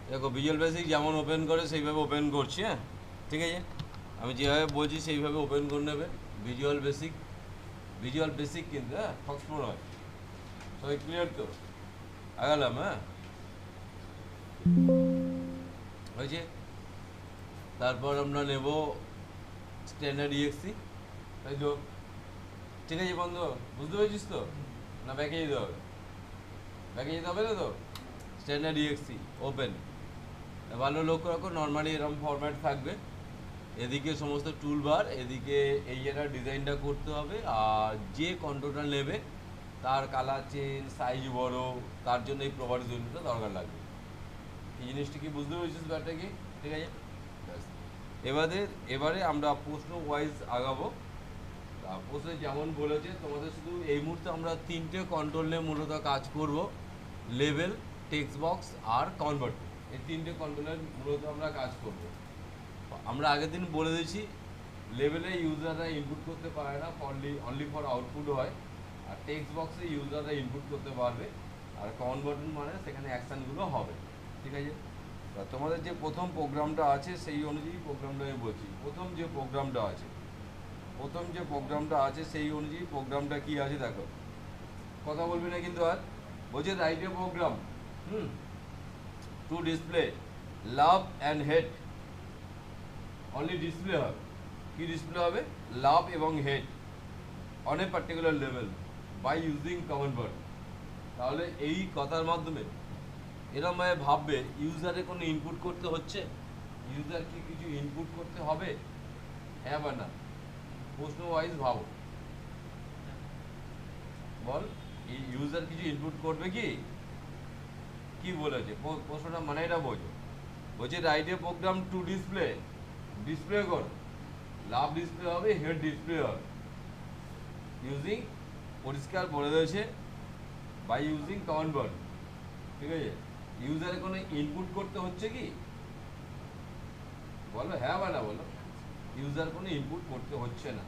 দেখো visual basic যেমন open করে সেইভাবে ওপেন করছি, হ্যাঁ ঠিক আছে। আমি যেভাবে বলছি সেইভাবে ওপেন করে নেবে। ভিজুয়াল বেসিক কিন্তু হ্যাঁ ফক্সফোর হয়। সবাই ক্লিয়ার তো? আগালাম, হ্যাঁ হয়েছে। তারপর আমরা নেব স্ট্যান্ডার্ড ইএক্সি, তাই তো? ঠিক আছে বন্ধু, বুঝতে পেরেছিস তো? না ব্যাকে যেতে হবে? ব্যাকে যেতে হবে না তো? স্ট্যান্ডার্ড ইএক্সি ওপেন, ভালো লক্ষ্য রাখো। নর্মালি এরকম ফরম্যাট থাকবে, এদিকে সমস্ত টুলবার, এদিকে এই যেটা ডিজাইনটা করতে হবে। আর যে কন্ট্রোলটা নেবে তার কালার চেঞ্জ, সাইজ বড়, তার জন্য এই প্রপার্টিজ ইউনিটটা দরকার লাগবে। এই জিনিসটা কি বুঝতে পেরেছিস ব্যাপারটা কি? ঠিক আছে। এবারে আমরা প্রশ্ন ওয়াইজ আগাবো। প্রশ্নে যেমন বলেছে তোমাদের শুধু এই মুহূর্তে আমরা 3টে কন্ট্রোল নিয়ে মূলত কাজ করব। লেভেল, টেক্সট বক্স আর কনভার্ট, এই 3টে কন্ট্রোলের মূলত আমরা কাজ করব। আমরা আগের দিন বলে দিয়েছি লেভেলে ইউজাররা ইনপুট করতে পারে না, অনলি ফর আউটপুট হয়। আর টেক্সট বক্সে ইউজাররা ইনপুট করতে পারবে। আর কনভার্টন মানে সেখানে অ্যাকশানগুলো হবে, ঠিক আছে। তোমাদের যে প্রথম প্রোগ্রামটা আছে সেই অনুযায়ী প্রোগ্রামটা আমি বলছি। প্রথম যে প্রোগ্রামটা আছে সেই অনুযায়ী প্রোগ্রামটা কি আছে দেখো। কথা বলবি না কিন্তু। আর বলছে write a program to display love and head. Only display হবে, কি ডিসপ্লে হবে? লাভ এবং head on a particular level by using common word. তাহলে এই কথার মাধ্যমে এরমভাবে ভাববে ইউজারে কোনো ইনপুট করতে হচ্ছে, ইউজার কি কিছু ইনপুট করতে হবে, হ্যাঁ বা না? প্রশ্ন ওয়াইজ ভাবো, বল এই ইউজার কিছু ইনপুট করবে কি? কি বলেছে প্রশ্নটা, মানে এটা বোঝো। বলছে write a program to display কর, লাভ ডিসপ্লে হবে, হেড ডিসপ্লে হবে ইউজিং, পরিষ্কার বলে দিয়েছে, বাই ইউজিং কমান্ড ওয়ার্ড, ঠিক আছে। ইউজারে কোনো ইনপুট করতে হচ্ছে কি? বলো হ্যাঁ বা না বলো। ইউজার কোনো ইনপুট করতে হচ্ছে না,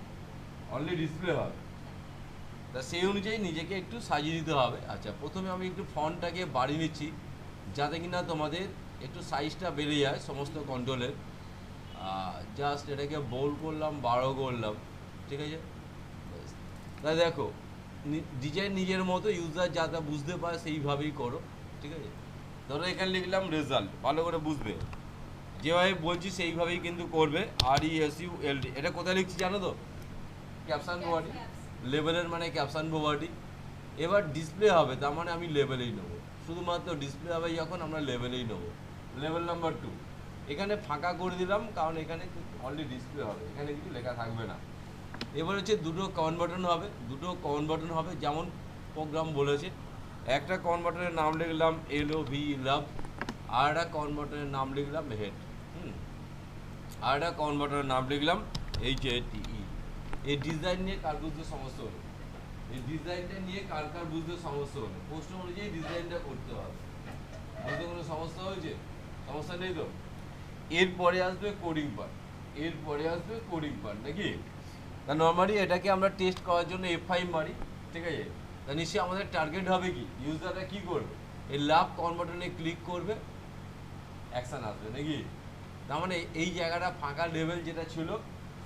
অনলি ডিসপ্লে হবে। তা সেই অনুযায়ী নিজেকে একটু সাজিয়ে দিতে হবে। আচ্ছা, প্রথমে আমি একটু ফন্টটাকে বাড়িয়ে নিচ্ছি যাতে কিনা তোমাদের একটু সাইজটা বেড়ে যায় সমস্ত কন্ট্রোলের। জাস্ট এটাকে বোল্ড করলাম, 12 করলাম, ঠিক আছে। তাই দেখো ডিজাইন নিজের মতো, ইউজার যাতে বুঝতে পারে সেইভাবেই করো, ঠিক আছে। ধরো এখানে লিখলাম রেজাল্ট, ভালো করে বুঝবে, যেভাবে বলছি সেইভাবেই কিন্তু করবে। RESULT, এটা কোথায় লিখছি জানো তো? Caption property. লেভেলের মানে ক্যাপশন প্রপার্টি। এবার ডিসপ্লে হবে, তার মানে আমি লেভেলেই নেবো, শুধুমাত্র ডিসপ্লে হবে যখন আমরা লেভেলেই নেবো। লেভেল নাম্বার 2 এখানে ফাঁকা করে দিলাম, কারণ এখানে অনলি ডিসপ্লে হবে, এখানে কিছু লেখা থাকবে না। এবার হচ্ছে দুটো কনভার্টন হবে যেমন প্রোগ্রাম বলেছে। একটা কনভার্টনের নাম লিখলাম LOV লাভ, আর একটা কনভার্টনের নাম লিখলাম হেড, আর একটা কনভার্টনের নাম লিখলাম HATE। এই ডিজাইন নিয়ে কার বুঝতে সমস্যা হলো? এই ডিজাইনটা নিয়ে কার বুঝতে সমস্যা হলো? প্রশ্ন অনুযায়ী ডিজাইনটা করতে হবে। বুঝতে কোনো সমস্যা হয়েছে? সমস্যা নেই তো? এরপরে আসবে কোডিং পার্ট, নাকি? তা নর্মালি এটাকে আমরা টেস্ট করার জন্য F5 মারি, ঠিক আছে। তা নিশ্চয়ই আমাদের টার্গেট হবে কি, ইউজাররা কি করবে? এই লাভ কনভার্টনে ক্লিক করবে, অ্যাকশন আসবে, নাকি? তার মানে এই জায়গাটা ফাঁকা লেভেল যেটা ছিল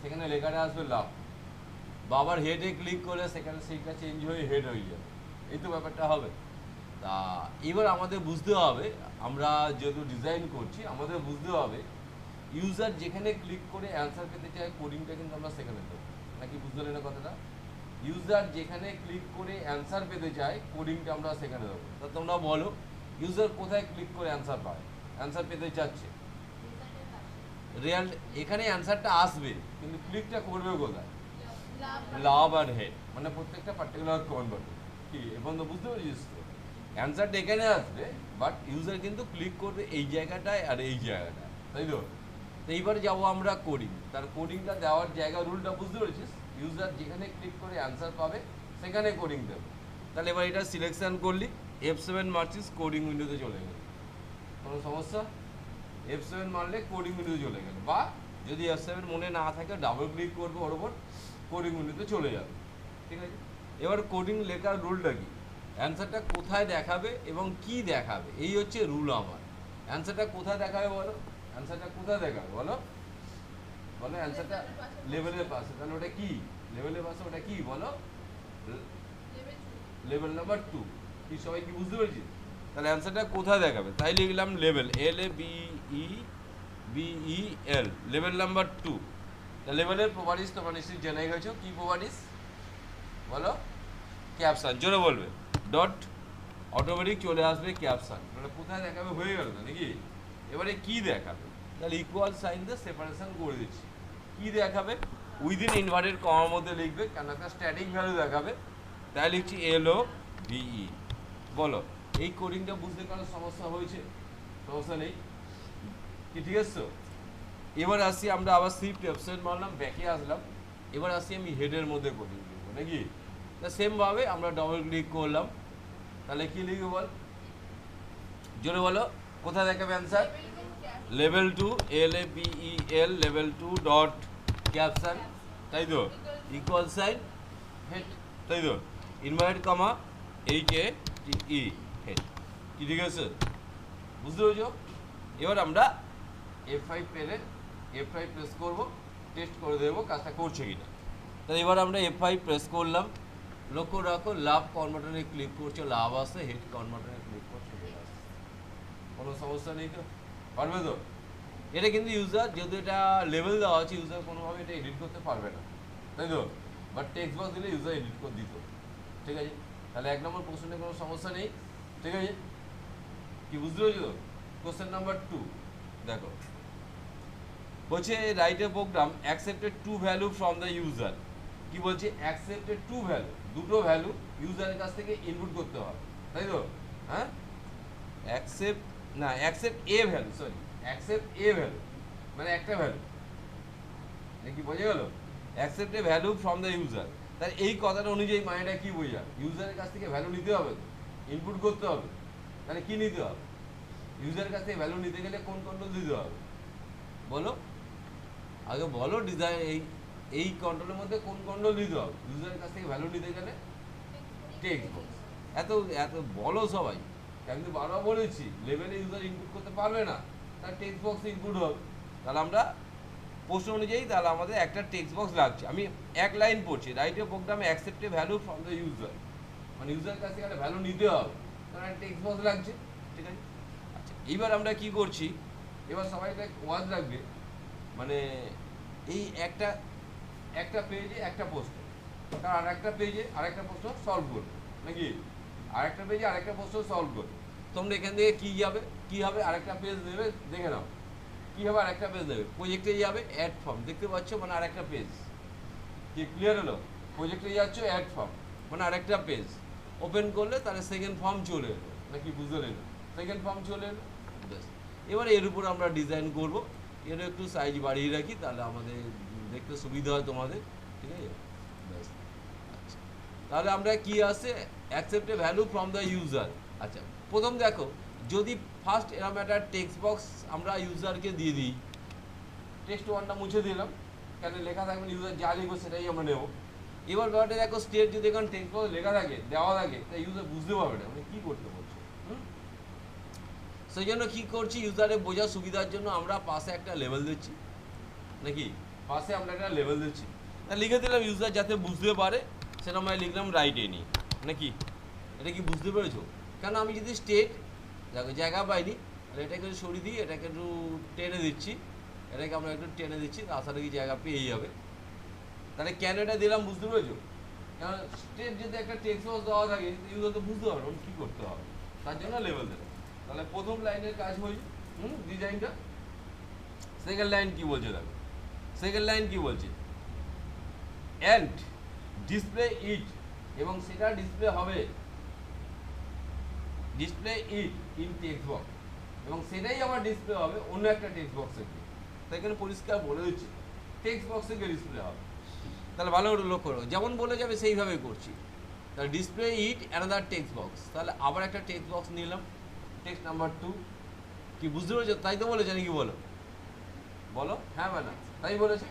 সেখানে লেখাটা আসবে লাভ, বাবার হেডে ক্লিক করলে সেখানে সেইটা চেঞ্জ হয়ে হেড হয়ে যাবে। এই তো ব্যাপারটা হবে। তা এবার আমাদের বুঝতে হবে, আমরা যেহেতু ডিজাইন করছি আমাদের বুঝতে হবে ইউজার যেখানে ক্লিক করে অ্যান্সার পেতে চায় কোডিংটা কিন্তু আমরা সেখানে দেবো, নাকি বুঝতে পারলে না কথাটা? ইউজার যেখানে ক্লিক করে অ্যান্সার পেতে চায় কোডিংটা আমরা সেখানে দেবো। তা তোমরা বলো ইউজার কোথায় ক্লিক করে অ্যান্সার পায়, অ্যান্সার পেতে চাচ্ছে? রিয়াল এখানে অ্যান্সারটা আসবে, কিন্তু ক্লিকটা করবে কোথায়? লাভ আর হেড, মানে প্রত্যেকটা পার্টিকুলার কনভার্ট। কি এখন তো বুঝতে পেরেছিস তো? অ্যান্সারটা এখানে আসবে, বাট ইউজার কিন্তু ক্লিক করবে এই জায়গাটায় আর এই জায়গাটায়, তাই তো? তো এইবার যাবো আমরা কোডিং, তার কোডিংটা দেওয়ার জায়গা রুলটা বুঝতে পেরেছিস? ইউজার যেখানে ক্লিক করে অ্যান্সার পাবে সেখানে কোডিং দেবে। তাহলে এবার এটা সিলেকশন করলি, F7 মারছিস, কোডিং উইন্ডোতে চলে গেল। কোনো সমস্যা? F7 মারলে কোডিং উইন্ডোতে চলে গেল, বা যদি F7 মনে না থাকে ডাবল ক্লিক করবো ওর ওপর, কোডিং উইন্ডোতে চলে যাবে, ঠিক আছে। এবার কোডিং লেখার রুলটা কি, অ্যান্সারটা কোথায় দেখাবে এবং কি দেখাবে, এই হচ্ছে রুল আমার। অ্যান্সারটা কোথায় দেখাবে বলো, অ্যান্সারটা কোথায় দেখাবে বলো, বলো অ্যান্সারটা লেভেলের পাশে। তাহলে ওটা কি লেভেলের পাশে, ওটা কি বলো, লেভেল নাম্বার 2। কি সবাই কি বুঝতে পেরেছি? তাহলে অ্যান্সারটা কোথায় দেখাবে, তাই লিখলাম লেভেল, LABEL, লেভেল নাম্বার 2। তা লেভেলের প্রপার্টিস তোমরা নিশ্চয়ই জেনে গেছো, কি প্রপার্টিস বলো, ক্যাপশন, জোরে বলবে, ডট অটোমেটিক চলে আসবে ক্যাপশন। মানে কোথায় দেখাবে হয়ে গেল তো নাকি? এবারে কি দেখাবে, তাহলে ইকুয়াল সাইন দিয়ে সেপারেশন করে দিচ্ছি। কি দেখাবে, উইদিন ইনভার্টেড কমার মধ্যে লিখবে, কেন একটা স্ট্যাটিক ভ্যালু দেখাবে, তাই লিখছি LOVE। বলো এই কোডিংটা বুঝতে কারো সমস্যা হয়েছে? সমস্যা নেই কি, ঠিক আছে তো? এবার আসি আমরা আবার শিফট অপশন মারলাম, ব্যাকে আসলাম। এবার আসি আমি হেডের মধ্যে কোডিং লিখবো নাকি? তা সেমভাবে আমরা ডবল ক্লিক করলাম, তাহলে কি লিখবো বল, জোরে বলো, কোথায় দেখাবে answer, level 2, LABEL, level 2 dot caption, তাই তো, ইকুয়াল সাইন হেড, তাই তো, ইনভার্টেড কমা HATE, হেড, কি ঠিক আছে? বুঝতে পেরেছো? এবার আমরা F5 পেলে F5 প্রেস করব, টেস্ট করে দেবো কাজটা করছে কিনা। তাহলে এবার আমরা F5 প্রেস করলাম, লক্ষ্য রাখো লাভ কনভার্টারে ক্লিক করছে, লাভ আসে, হেড কনভার্টারে ক্লিক করছে, হেড আসে। কোনো সমস্যা নেই তো? পারবে তো? এটা কিন্তু ইউজার, যেহেতু এটা লেভেল দেওয়া আছে, ইউজার কোনোভাবে এটা এডিট করতে পারবে না, তাই তো? বাট টেক্সট বক্স দিলে ইউজার এডিট করে দিত, ঠিক আছে? তাহলে 1 নম্বর প্রশ্নে কোনো সমস্যা নেই, ঠিক আছে? কি বুঝতে পেরেছো? কোশ্চেন নাম্বার 2 দেখো, বলছে write a program accepted 2 value from the user. কি বলছে, অ্যাকসেপ্টেড 2 ভ্যালু, দুটো ভ্যালু ইউজারের কাছ থেকে ইনপুট করতে হবে, তাই তো? হ্যাঁ, অ্যাকসেপ্ট না, accept a value, sorry, accept a value মানে একটা ভ্যালু, কি বোঝা গেল? Accept a value from the user. তাহলে এই কথাটা অনুযায়ী মানেটা কি বোঝায়, ইউজারের কাছ থেকে ভ্যালু নিতে হবে, ইনপুট করতে হবে। তাহলে কি নিতে হবে, ইউজারের কাছ থেকে ভ্যালু নিতে গেলে কোন কন্ট্রোল দিতে হবে বলো, আগে বলো, ডিজাইন এই কন্ট্রোলের মধ্যে কোন কন্ট্রোল দিতে হবে ইউজারের কাছ থেকে ভ্যালু নিতে গেলে? Text box. এত এত বলো সবাই, আমি তো বারবার বলেছি লেভেলে ইউজার ইনপুট করতে পারবে না, তার টেক্সট বক্স ইনপুট হবে। তাহলে আমরা প্রশ্ন অনুযায়ী তাহলে আমাদের একটা টেক্সট বক্স লাগছে। আমি এক লাইন পড়ছি, রাইট এ প্রোগ্রামে accept a value from the user, মানে ইউজারের কাছ থেকে একটা ভ্যালু নিতে হবে, কারণ একটা টেক্সট বক্স লাগছে, ঠিক আছে? আচ্ছা, এইবার আমরা কি করছি, এবার সবাই ওয়াজ রাখবে, মানে এই একটা একটা পেজে একটা প্রশ্ন, তার আরেকটা পেজে আরেকটা প্রশ্ন সলভ করবে নাকি, আরেকটা পেজে আরেকটা প্রশ্ন সলভ করবে। তোমরা এখান থেকে কি হবে আরেকটা পেজ দেবে, দেখে নাও কি হবে, আরেকটা পেজ দেবে, প্রজেক্টে যাবে অ্যাড ফর্ম, দেখতে পাচ্ছ, মানে আরেকটা পেজ, কি ক্লিয়ার হলো? প্রজেক্টে যাচ্ছ অ্যাড ফর্ম মানে আরেকটা পেজ, ওপেন করলে তাহলে সেকেন্ড ফর্ম চলে এলো, নাকি বুঝতে এলো? সেকেন্ড ফর্ম চলে এলো, ব্যাস। এবার এর উপর আমরা ডিজাইন করব, এর একটু সাইজ বাড়িয়ে রাখি, তাহলে আমাদের দেখতে সুবিধা হয় তোমাদের, ঠিক আছে? ব্যাস। আচ্ছা, তাহলে আমরা কি আছে, accept a value from the user. আচ্ছা, প্রথম দেখো, যদি ফার্স্ট এরকম একটা টেক্সট বক্স আমরা ইউজারকে দিয়ে দিই, টেক্সট 1টা মুছে দিলাম, কেন লেখা থাকবে ইউজার যা লিখবো সেটাই আমরা নেব। এবার ব্যাপারটা দেখো, স্টেট যদি এখন টেক্সট বক্স লেখা থাকে, দেওয়া থাকে, তাই ইউজার বুঝতে পারবে না মানে কী করতে বলছে। সেই জন্য কী করছি, ইউজারের বোঝার সুবিধার জন্য আমরা পাশে একটা লেভেল দিচ্ছি, নাকি পাশে আমরা একটা লেভেল দিচ্ছি, তা লিখে দিলাম ইউজার যাতে বুঝতে পারে, সেটা আমরা লিখলাম রাইট এনি, নাকি? এটা কি বুঝতে পেরেছো? কারণ আমি যদি স্টেট দেখো জায়গা পাইনি, তাহলে এটাকে সরিয়ে দিই, এটাকে একটু টেনে দিচ্ছি, এটাকে আমরা একটু টেনে দিচ্ছি, আশা কি জায়গা পেয়ে যাবে। তাহলে কেন এটা দিলাম বুঝতে পেরেছো? কারণ স্টেট যদি একটা টেক্সট বক্স দেওয়া থাকে, ইউজার তো বুঝতে পারবে কী করতে হবে, তার জন্য লেভেল দিলাম। তাহলে প্রথম লাইনের কাজ হয়েছে ডিজাইনটা। সেকেন্ড লাইন কি বলছে দেখো, সেকেন্ড লাইন কি বলছে, অ্যান্ড ডিসপ্লে ইট, এবং সেটা ডিসপ্লে হবে, display it in text box, এবং সেটাই আবার ডিসপ্লে হবে অন্য একটা টেক্সট বক্সে। তাই এখানে পরিষ্কার বলে দিচ্ছে টেক্সট বক্সে গিয়ে ডিসপ্লে হবে। তাহলে ভালো করে লক্ষ্য করো, যেমন বলে যাবে সেইভাবে করছি। তাহলে display it another text box, তাহলে আবার একটা টেক্সট বক্স নিলাম, টেক্সট নাম্বার 2। কি বুঝতে পেরেছো? তাই তো বলেছে নাকি, বলো বলো, হ্যাঁ বা না? তাই বলেছে।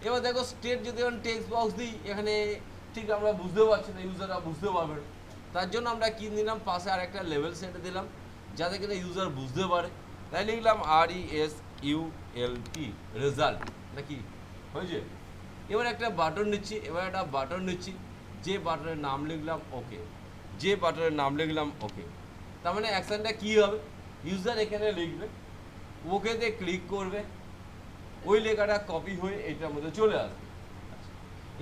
এবার দেখো, স্টেট যদি এখন টেক্সট বক্স দিই, এখানে ঠিক আমরা বুঝতে পারছি না, ইউজাররা বুঝতে পারবে না, তার জন্য আমরা কি নিলাম, পাশে আর একটা লেভেল সেট দিলাম, যাতে কিনা ইউজার বুঝতে পারে। তাই লিখলাম RESULT, রেজাল্ট, নাকি হয়েছে। এবার একটা বাটন নিচ্ছি, যে বাটনের নাম লিখলাম ওকে, তার মানে অ্যাকশনটা কী হবে, ইউজার এখানে লিখবে, ওকেতে ক্লিক করবে, ওই লেখাটা কপি হয়ে এইটার মধ্যে চলে আসবে।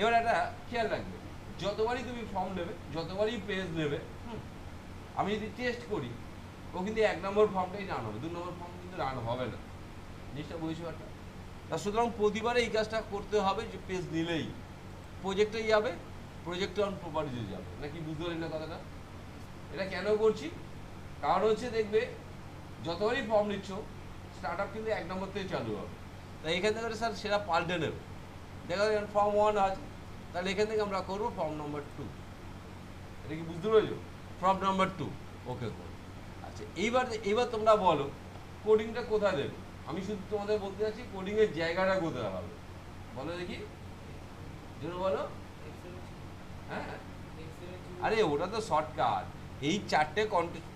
এবার একটা খেয়াল রাখবে, যতবারই তুমি ফর্ম নেবে, যতবারই পেজ নেবে, আমি যদি টেস্ট করি, ও কিন্তু 1 নম্বর ফর্মটাই রান হবে, 2 নম্বর ফর্ম কিন্তু রান হবে না। জিনিসটা বুঝতে পারছো? তা সুতরাং প্রতিবারে এই কাজটা করতে হবে যে পেজ নিলেই প্রজেক্টে যাবে, প্রজেক্ট অন প্রপার্টিজে যাবে, নাকি বুঝতে পারি না কথাটা? এটা কেন করছি, কারণ হচ্ছে দেখবে যতবারই ফর্ম নিচ্ছ, স্টার্ট আপ কিন্তু 1 নম্বর থেকে চালু হবে। তাই এখান থেকে স্যার সেটা পাল্টে নেবে, দেখা যাবে ফর্ম 1 আছে, তাহলে এখান থেকে আমরা করবো ফর্ম নাম্বার 2। এটা কি বুঝতে পেরেছো? ফর্ম নাম্বার 2 ওকে করো। আচ্ছা, এইবার তোমরা বলো কোডিংটা কোথায় দেবে। আমি শুধু তোমাদের বলতে চাচ্ছি কোডিংয়ের জায়গাটা কোথায় হবে, বলো দেখি, জন্য বলো। হ্যাঁ, আরে ওটা তো শর্টকাট। এই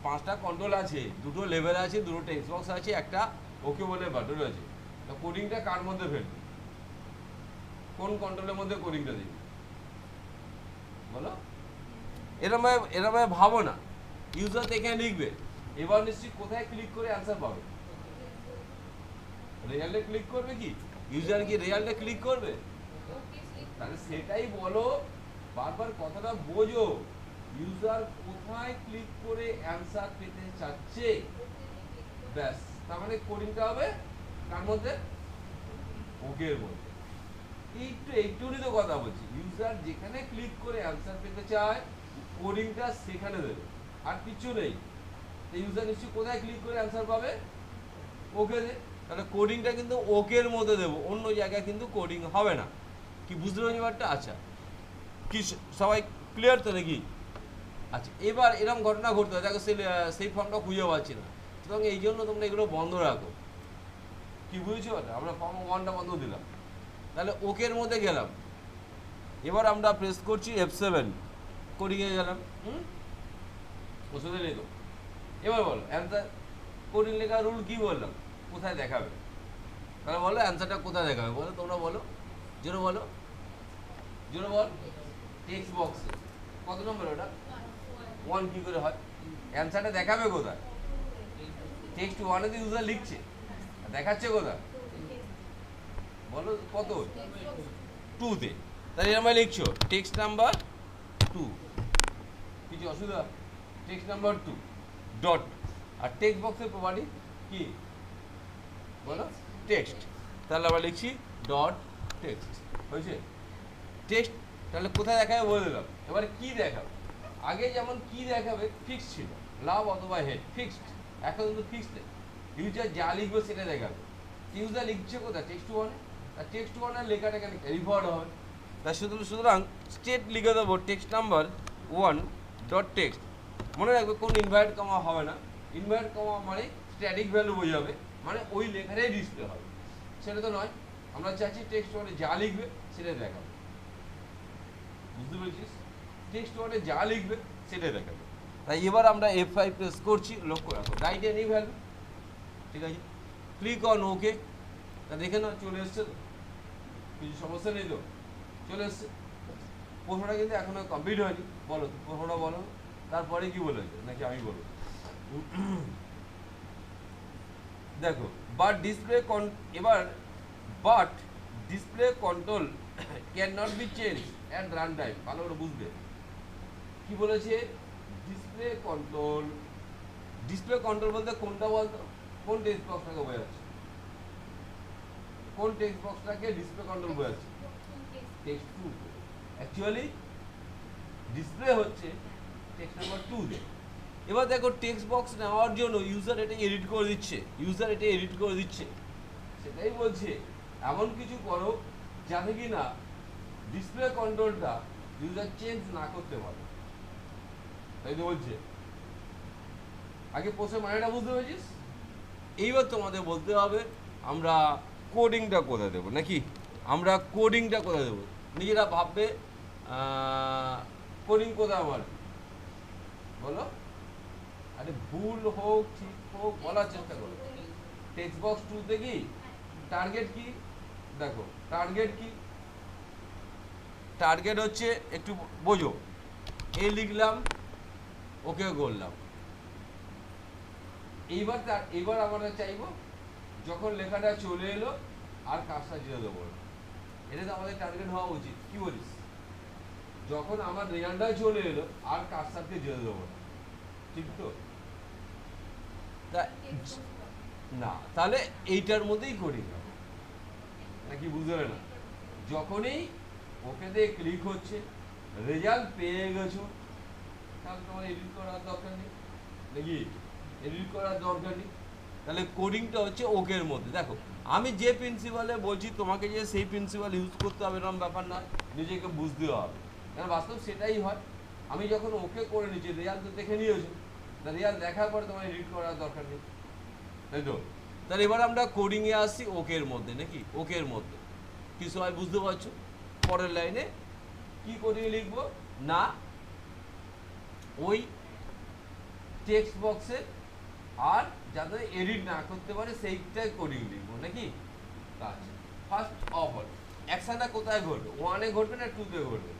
5টা কন্ট্রোল আছে, 2টো লেভেল আছে, 2টো টেক্সট বক্স আছে, একটা ওকে বলে বাটন আছে। তা কোডিংটা কার মধ্যে ফেলবে, কোন কন্ট্রোলের মধ্যে কোডিংটা দিবে বলো? এরম ভাবো না, ইউজার এখানে লিখবে, এবার নিশ্চয়ই কোথায় ক্লিক করে অ্যান্সার পাবে, রেজাল্টে ক্লিক করবে। কি ইউজার কি রেজাল্টে ক্লিক করবে? তাহলে সেটাই বলো, বারবার কথাটা বোঝো, ইউজার কোথায় ক্লিক করে অ্যান্সার পেতে চাচ্ছে, ব্যাস। তার মানে কোডিংটা হবে কার মধ্যে, ওকে এর মধ্যে। একটুনি তো কথা বলছি, ইউজার যেখানে ক্লিক করে অ্যান্সার পেতে চায় কোডিংটা সেখানে দেবে, আর কিছু নেই। ইউজার নিশ্চয়ই কোথায় ক্লিক করে অ্যান্সার পাবে, ওকে দে। তাহলে কোডিংটা কিন্তু ওকে এর মধ্যে দেবো, অন্য জায়গায় কিন্তু কোডিং হবে না। কি বুঝতে পারছি ব্যাপারটা? আচ্ছা, কি সবাই ক্লিয়ার তো নাকি? আচ্ছা, এবার এরকম ঘটনা ঘটতে হয়, দেখো সেই ফর্মটা খুঁজে পাচ্ছি না, সুতরাং এই জন্য তোমরা এগুলো বন্ধ রাখো। কি বুঝেছো? আমরা ফর্ম 1টা বন্ধ দিলাম, তাহলে ওকের মধ্যে গেলাম। এবার আমরা প্রেস করছি F7, কোডিংয়ে গেলাম। ওষুধে নেই তো। এবার বলো অ্যান্সার, কোডিং লেখা রুল কি বললাম, কোথায় দেখাবে, তাহলে বলো অ্যান্সারটা কোথায় দেখাবে, বলো তোমরা বলো, জোরে বল, টেক্সট বক্সে। কত নম্বর ওটা? 1 কি করে হয়? অ্যান্সারটা দেখাবে কোথায়? টেক্সট 1 এ ইউজার লিখছে, দেখাচ্ছে কোথায় বলো? কত? 2 তে। তাহলে এরকম লিখছো টেক্সট নাম্বার 2, কিছু অসুবিধা? টেক্সট নাম্বার 2 ডট, আর টেক্সট বক্সের প্রপার্টি কি বলো? টেক্সট। তাহলে আমরা লিখছি ডট টেক্সট, হয়েছে? টেক্সট তাহলে কোথায় দেখাবে বলে দিলাম। এবার কি দেখাবে, আগে যেমন কি দেখাবে ফিক্সড ছিল, লাভ অথবা হেড ফিক্সড, এখন কিন্তু ফিক্সড নেই, ইউজার যা লিখবে সেটা দেখাবে। ইউজার লিখছে কোথায়? টেক্সট 1 এ, আর টেক্সট 1 এর লেখাটা কেন ক্যারি ফরওয়ার্ড হবে, তাই সুতরাং স্টেট লিখে দেবো টেক্সট নাম্বার 1 ডট টেক্সট। মনে রাখবে কোন ইনভার্ট কমা হবে না, ইনভার্ট কমা মানে স্ট্যাটিক ভ্যালু বোঝাবে, মানে ওই লেখাটাই ডিসপ্লে হবে, সেটা তো নয়। আমরা চাচ্ছি টেক্সট 1 এ যা লিখবে সেটাই দেখাবে, বুঝতে পেরেছিস? টেক্সট 1 এ যা লিখবে সেটাই দেখাবে। তাই এবার আমরা F5 প্রেস করছি, লক্ষ্য রাখো রাইট এনি ভ্যালু, ঠিক আছে? ক্লিক অন ওকে, তা দেখে না চলে এসছে তো, কিছু সমস্যা নেই তো, চলে এসছে। প্রশ্নটা কিন্তু এখনো কমপ্লিট হয়নি, বলো প্রশ্নটা বলো, তারপরে কি বলেছে নাকি আমি বলবো? দেখো but display control can not be change at run time. ভালো করে বুঝবে কি বলেছে। ডিসপ্লে কন্ট্রোল বলতে কোনটা বলতো, কোন টেক্সট বক্সটাকে বোঝাচ্ছে, কোন টেক্সট বক্সটাকে ডিসপ্লে কন্ট্রোল বোঝাচ্ছে? টেক্সট 2। অ্যাকচুয়ালি ডিসপ্লে হচ্ছে টেক্সট নাম্বার 2 তে। এবার দেখো টেক্সট বক্স নেওয়ার জন্য ইউজার এটা এডিট করে দিচ্ছে, সেটাই বলছে এমন কিছু করো যাতে কি না ডিসপ্লে কন্ট্রোলটা ইউজার চেঞ্জ না করতে পারে, তাই তো বলছে। আগে প্রশ্নের মানেটা বুঝতে পেরেছিস? এইবার তোমাদের বলতে হবে আমরা কোডিংটা কোথায় দেবো, নাকি আমরা কোডিংটা কোথায় দেবো? নিজেরা ভাববে কোডিং কোথায় আমার, বলো। আরে ভুল হোক ঠিক হোক বলার চেষ্টা করো, টেক্সট বক্স 2 তে কি টার্গেট কি দেখো, টার্গেট কি, টার্গেট হচ্ছে একটু বোঝো, এ লিখলাম, ওকে করলাম। এইবার আমরা চাইবো যখন লেখাটা চলে এলো আর কাজটা জেনে দেবো না, এটা তো আমাদের টার্গেট হওয়া উচিত, কি বলিস? যখন আমার রেজাল্টটা চলে এলো আর কাজটাকে জেনে দেবো না, ঠিক তো? না, তাহলে এইটার মধ্যেই করি নাকি, বুঝতে না? যখনই ওকেতে ক্লিক হচ্ছে, রেজাল্ট পেয়ে গেছো, তাহলে তোমার এডিট করার দরকার নেই, নাকি? এডিট করার দরকার নেই। তাহলে কোডিংটা হচ্ছে ওকের মধ্যে। দেখো, আমি যে প্রিন্সিপালে বলছি তোমাকে যে সেই প্রিন্সিপাল ইউজ করতে হবে এরকম ব্যাপার না, নিজেকে বুঝতে হবে, কারণ বাস্তব সেটাই হয়। আমি যখন ওকে করে নিচ্ছি, রেজাল্ট তো দেখে নিয়েছো, রেজাল্ট দেখার পরে তোমার এডিট করার দরকার নেই, তাই তো? তাহলে এবার আমরা কোডিংয়ে আসছি ওকের মধ্যে, নাকি? ওকের মধ্যে কি সবাই বুঝতে পারছো? পরের লাইনে কি কোডিং লিখবো না, ওই টেক্সট বক্সে আর যাতে এডিট না করতে পারে সেইটাই কোডিং লিখবো, নাকি? আচ্ছা, ফার্স্ট অফ অল অ্যাকশনটা কোথায় ঘটবে? 1 এ ঘটবে না 2 তে ঘটবে?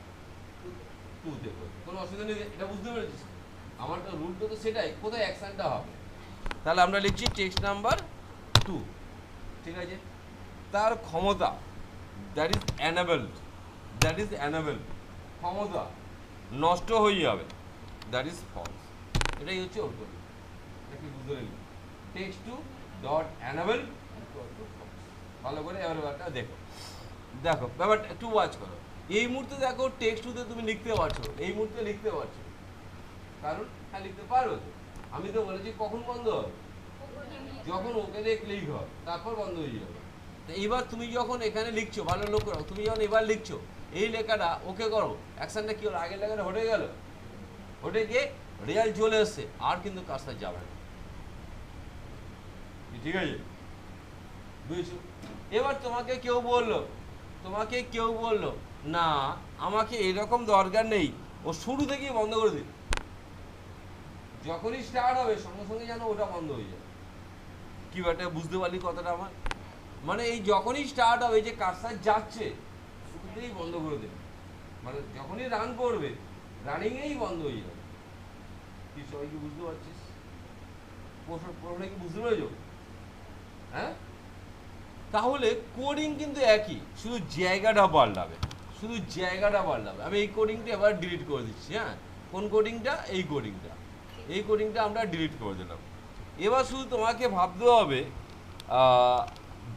2 তে ঘটবে, কোনো অসুবিধা নেই, এটা বুঝতে পেরেছিস? আমার তো রুলটা তো সেটাই, কোথায় অ্যাকশনটা হবে। তাহলে আমরা লিখছি টেক্সট নাম্বার 2, ঠিক আছে? তার ক্ষমতা, দ্যাট ইজ অ্যানাবেলড, ক্ষমতা নষ্ট হয়ে যাবে, দ্যাট ইজ ফলস। এটাই হচ্ছে ওর কোড, নাকি? বুঝতে পারলি? Text two dot enable equal to false. ভালো করে এবার ব্যাপারটা দেখো, ব্যাপারটা একটু ওয়াচ করো। এই মুহূর্তে দেখো টেক্সট টুতে তুমি লিখতে পারছো, এই মুহূর্তে লিখতে পারছো, কারণ হ্যাঁ লিখতে পারো তো। আমি তো বলেছি কখন বন্ধ হবে, যখন ওকে দিয়ে ক্লিক হয় তারপর বন্ধ হয়ে যাবে। এইবার তুমি যখন এখানে লিখছো, ভালো লক্ষ্য রাখো, তুমি যখন এবার লিখছো এই লেখাটা ওকে করো, অ্যাকশনটা কি হলো? আগের লেখাটা হটে গেল, হটে গিয়ে রেজাল্ট চলে এসছে, আর কিন্তু কাজটা যাবে না, ঠিক আছে? বুঝছো? এবার তোমাকে কেউ বললো না আমাকে এরকম দরকার নেই, ও শুরু থেকেই বন্ধ করে দিই, যখনই স্টার্ট হবে সঙ্গে সঙ্গে যেন ওটা বন্ধ হয়ে যায়। কি ব্যাপারটা বুঝতে পারলি কথাটা আমার? মানে এই যখনই স্টার্ট হবে, যে কাজটা যাচ্ছে শুরুতেই বন্ধ করে দেবে, মানে যখনই রান করবে রানিংয়েই বন্ধ হয়ে যাবে। কি সবাই কি বুঝতে পারছিস? প্রশ্নটা কি বুঝতে পেরেছো? হ্যাঁ, তাহলে কোডিং কিন্তু একই, শুধু জায়গাটা পাল্টাবে, আমি এই কোডিংটা এবার ডিলিট করে দিচ্ছি। হ্যাঁ, কোন কোডিংটা? এই কোডিংটা আমরা ডিলিট করে দিলাম। এবার শুধু তোমাকে ভাবতে হবে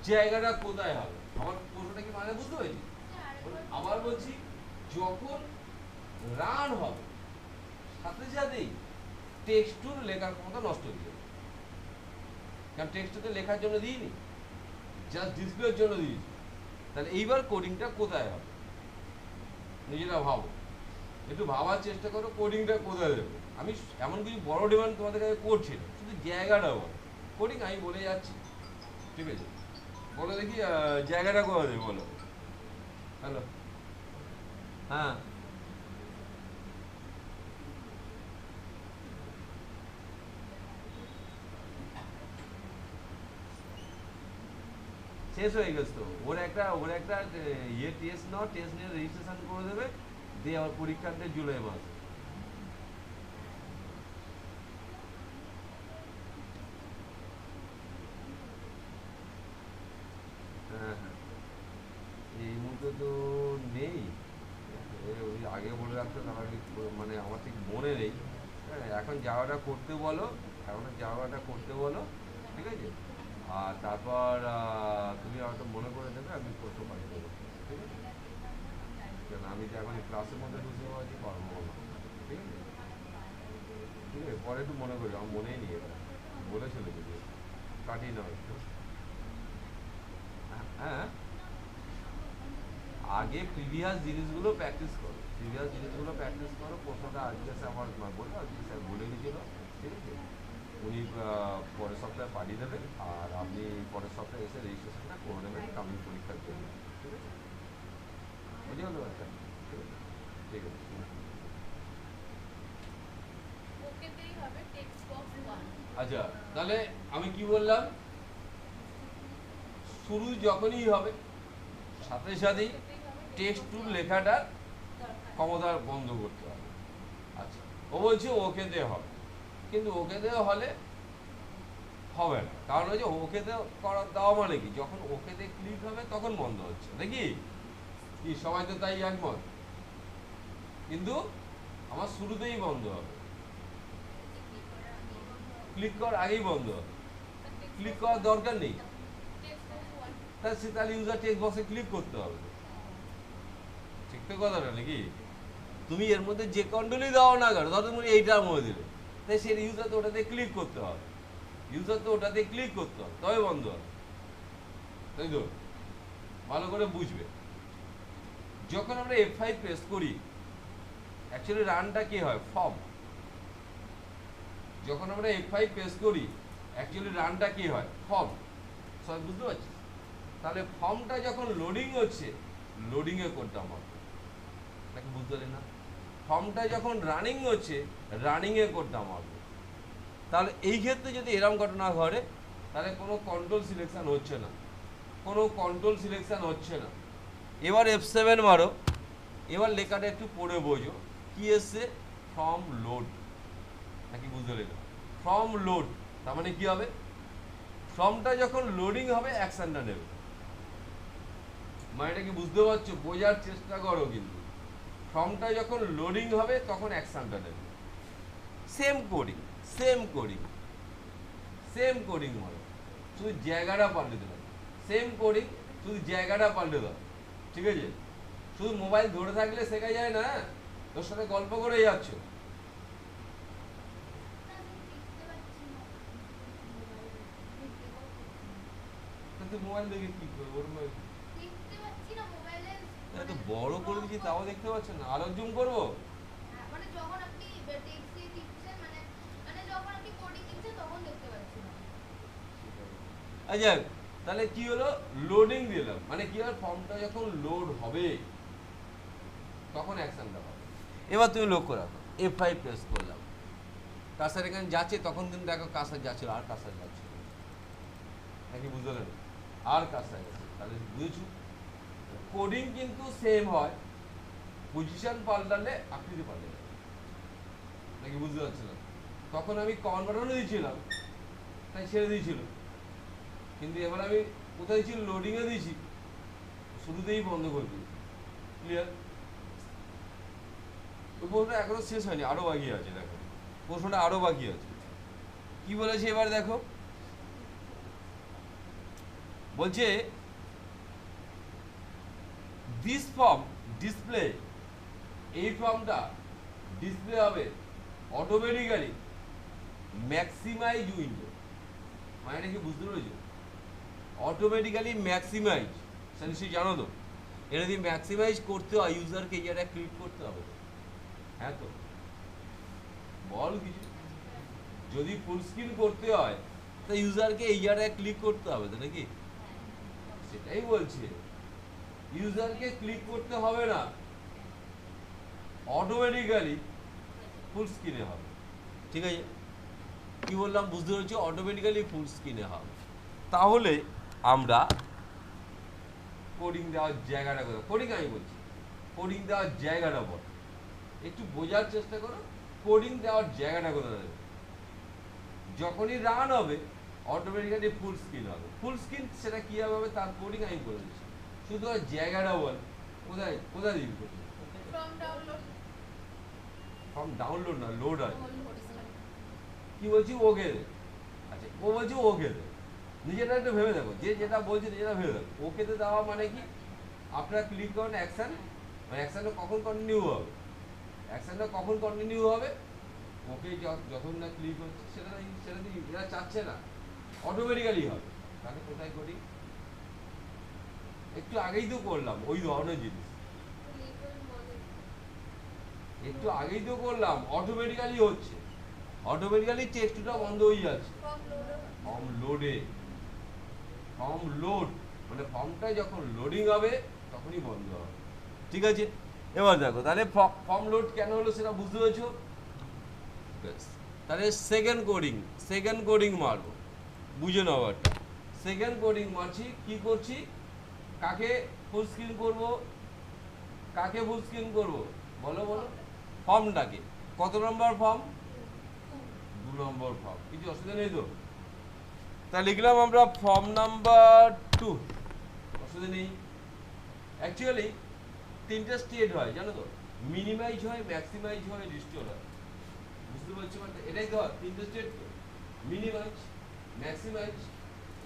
জায়গাটা কোথায় হবে। আমার প্রশ্নটা কি মানে বুঝতে পেরেছি? আবার বলছি, যখন রান হবে সাথে সাথেই টেক্সটুর লেখার ক্ষমতা নষ্ট হয়ে যাবে, কারণ টেক্সটুতে লেখার জন্য দিইনি, জাস্ট ডিসপ্লের জন্য দিয়েছি। তাহলে এইবার কোডিংটা কোথায় হবে নিজেরা ভাবো, একটু ভাবার চেষ্টা করো কোডিংটা কোথায় দেবো। আমি এমন কিছু বড় ডিমান্ড তোমাদের কাছে করছি না, শুধু জায়গাটা বলো। কোডিং আমি বলে যাচ্ছি, ঠিক আছে? বলো দেখি জায়গাটা কোথায় দেবে, বলো। হ্যালো, হ্যাঁ, শেষ হয়ে গেছে তো। ওর একটা ইয়ে টেস্ট নিয়ে রেজিস্ট্রেশন করে দেবে, দিয়ে আবার পরীক্ষাতে জুলাই মাস। হ্যাঁ হ্যাঁ, এই মুহূর্তে তো নেই, ওই আগে বলে রাখতো, তার আগে মানে আমার ঠিক মনে নেই। হ্যাঁ, এখন যাওয়াটা করতে বলো, ঠিক আছে? আর তারপর তুমি হয়তো মনে করে দেবে, আমি করতে পারি, ঠিক আছে? কারণ আমি তো এখন ক্লাসের মধ্যে ঢুকতে পারছি, পারবো না, ঠিক আছে? ঠিক আছে, পরে একটু মনে করি, আমার মনেই নেই, এটা বলেছিল যদি কাটিয়ে নাও একটু। হ্যাঁ, আগে প্রিভিয়াস জিনিসগুলো প্র্যাকটিস করো, প্রশ্নটা আজকে স্যার আমার বললো, আজকে স্যার বলে গেছিল, ঠিক আছে? উনি পরের সপ্তাহে পাঠিয়ে দেবেন, আর আপনি পরের সপ্তাহে এসে রেজিস্ট্রেশনটা করে নেবেন, আপনি পরীক্ষার জন্য, ঠিক আছে? বুঝে গেল ব্যাপারটা? ঠিক আছে, ঠিক আছে। আচ্ছা, তাহলে আমি কি বললাম? শুরু যখনই হবে সাথে সাথেই টেক্সট টু লেখাটার ক্ষমতা বন্ধ করতে হবে। আচ্ছা, ও বলছে ওকেতে হবে, কিন্তু ওকেতে হলে হবে না, কারণ ওই যে ওকেতে দেওয়া মানে কি, যখন ওকেতে ক্লিক হবে তখন বন্ধ হচ্ছে নাকি, কি সবাই তো তাই একমত? কিন্তু আমার শুরুতেই বন্ধ হবে, ক্লিক করার আগেই বন্ধ হবে, ক্লিক করার দরকার নেই, তাহলে ইউজার টেক্সট বক্সে ক্লিক করতে হবে, ঠিক তো কথাটা নাকি? তুমি এর মধ্যে যে কন্ট্রোলই দাও না কেন, ধরো তুমি এইটার মধ্যে দিলে, তাই সে ইউজার তো ওটাতে ক্লিক করতে হবে, ইউজার তো ওটাতে ক্লিক করতে হবে, তবে বন্ধ হবে, তাই তো? ভালো করে বুঝবে। যখন আমরা F5 প্রেস করি, অ্যাকচুয়ালি রানটা কি হয়, ফর্ম। যখন আমরা F5 প্রেস করি, অ্যাকচুয়ালি রানটা কি হয়, ফর্ম। সবাই বুঝতে পারছিস? তাহলে ফর্মটা যখন লোডিং হচ্ছে, লোডিং এ কোডটা মারবে, নাকি বুঝতে পারলি না? ফর্মটা যখন রানিং হচ্ছে, রানিং এ কোডটা মারবে। তাহলে এই ক্ষেত্রে যদি এরকম ঘটনা ঘটে, তাহলে কোনো কন্ট্রোল সিলেকশন হচ্ছে না, কোনো কন্ট্রোল সিলেকশন হচ্ছে না। এবার F7 মারো, এবার লেখাটা একটু পড়ে বোঝো কি এসছে, ফ্রম লোড, নাকি বুঝতে পারলি না? ফ্রম লোড তার মানে কি হবে, ফর্মটা যখন লোডিং হবে অ্যাকশনটা নেবে, মানে এটা কি বুঝতে পারছো? বোঝার চেষ্টা করো, কিন্তু ফর্মটা যখন লোডিং হবে তখন অ্যাকশনটা নেবে। Same coding, same coding, same coding মানে শুধু জায়গাটা পাল্টে দেবে, সেম কোডিং শুধু জায়গাটা পাল্টে দাও, ঠিক আছে? শুধু মোবাইল ধরে থাকলে শেখা যায় না, তোর সাথে গল্প করে যাচ্ছ। তুই মোবাইল দেখে কি করবো, ওর এত বড় করে দিচ্ছি তাও দেখতে পাচ্ছ না, আরো জুম করবো? মানে যখন আপনি টেক্সট দিয়ে দিচ্ছেন, মানে মানে যখন আপনি কোডিং দিচ্ছেন তখন দেখতে পাচ্ছি না। আচ্ছা, তাহলে কি হলো, লোডিং দিলাম, মানে কি হলো, ফর্মটা যখন লোড হবে তখন অ্যাকশনটা হবে। এবার তুমি লক্ষ্য রাখো, F5 প্রেস করলাম, কার্সার এখানে যাচ্ছে, তখন কিন্তু দেখো কার্সার যাচ্ছিল, আর কার্সার যাচ্ছে নাকি, বুঝতে পারলেন? আর কার্সার যাচ্ছে, তাহলে বুঝেছো কোডিং কিন্তু সেম হয়, পজিশন পাল্টালে আকৃতি পাল্টে যাবে, নাকি বুঝতে পারছি না? তখন আমি কমান্ড বাটনে দিয়েছিলাম, তাই ছেড়ে দিয়েছিল, কিন্তু এবার আমি কোথায় ছিল, লোডিং এ দিয়েছি, শুরুতেই বন্ধ করে দিয়েছি। ক্লিয়ার? ওই প্রশ্নটা এখনো শেষ হয়নি, আরো বাকি আছে, দেখো প্রশ্নটা আরো বাকি আছে। কি বলেছে এবার দেখো, বলছে দিস ফর্ম ডিসপ্লে, এই ফর্মটা ডিসপ্লে হবে অটোমেটিক্যালি ম্যাক্সিমাইজ উইন্ডো, মানে এটা কি বুঝতে পেরেছো? অটোমেটিক্যালি ম্যাক্সিমাইজ, সেটা নিশ্চয়ই জানো তো, এটা যদি ম্যাক্সিমাইজ করতে হয় ইউজারকে এই জায়গায় ক্লিক করতে হবে, হ্যাঁ তো বল কিছু, যদি ফুল স্ক্রিন করতে হয় তো ইউজারকে এই জায়গায় ক্লিক করতে হবে তো নাকি, সেটাই বলছে, ইউজারকে ক্লিক করতে হবে না, অটোমেটিক্যালি ফুল স্ক্রিনে হবে, ঠিক আছে? কি বললাম বুঝতে পেরেছি, অটোমেটিক্যালি ফুল স্ক্রিনে হবে। তাহলে আমরা কোডিং দেওয়ার জায়গাটা কোথায়, কোডিং আমি বলছি, কোডিং দেওয়ার জায়গাটা বল, একটু বোঝার চেষ্টা করো, কোডিং দেওয়ার জায়গাটা কোথায় দেবে, যখনই রান হবে অটোমেটিক্যালি ফুল স্ক্রিন হবে, ফুল স্ক্রিন সেটা কি হবে তার কোডিং আমি বলে দিচ্ছি, শুধু আর জায়গাটা বল, কোথায় কোথায় দিবি coding? From download, form download না, লোড আছে। কি বলছি, ওকে দে, আচ্ছা ও বলছি ওকে দে, নিজেটা একটু ভেবে দেখো, যে যেটা বলছে নিজেটা ভেবে দেখো, ওকে তে দেওয়া মানে কি, আপনার ক্লিক করেন অ্যাকশন, মানে অ্যাকশনটা কখন কন্টিনিউ হবে, অ্যাকশনটা কখন কন্টিনিউ হবে, ওকে যখন না ক্লিক হচ্ছে সেটা সেটা এরা চাচ্ছে না, অটোমেটিক্যালি হবে, তাহলে কোথায় করি, একটু আগেই তো করলাম ওই ধরনের জিনিস, একটু আগেই তো করলাম, অটোমেটিক্যালি হচ্ছে, অটোমেটিক্যালি টেক্সটটা বন্ধ হয়ে যাচ্ছে, ফর্ম লোডে, ফর্ম লোড মানে ফর্মটা যখন লোডিং হবে তখনই বন্ধ হবে, ঠিক আছে? এবার দেখো তাহলে ফর্ম লোড কেন হলো সেটা বুঝতে পেরেছো, তাহলে সেকেন্ড কোডিং মারবো, বুঝে নাও একটা, সেকেন্ড কোডিং মারছি, কি করছি, কাকে ফুল স্ক্রিন করব, কাকে ফুল স্ক্রিন করব, বলো বলো, ফর্মটাকে। কত নম্বর ফর্ম? 2 নম্বর ফর্ম। কিছু অসুবিধা নেই তো? তা লিখলাম আমরা ফর্ম নাম্বার 2, অসুবিধা নেই। অ্যাকচুয়ালি 3টে স্টেট হয় জানো তো, মিনিমাইজ হয়, ম্যাক্সিমাইজ হয়, রিস্টোর হয়। বুঝতে পারছো মানে? এটাই তো 3টে স্টেট, তো মিনিমাইজ, ম্যাক্সিমাইজ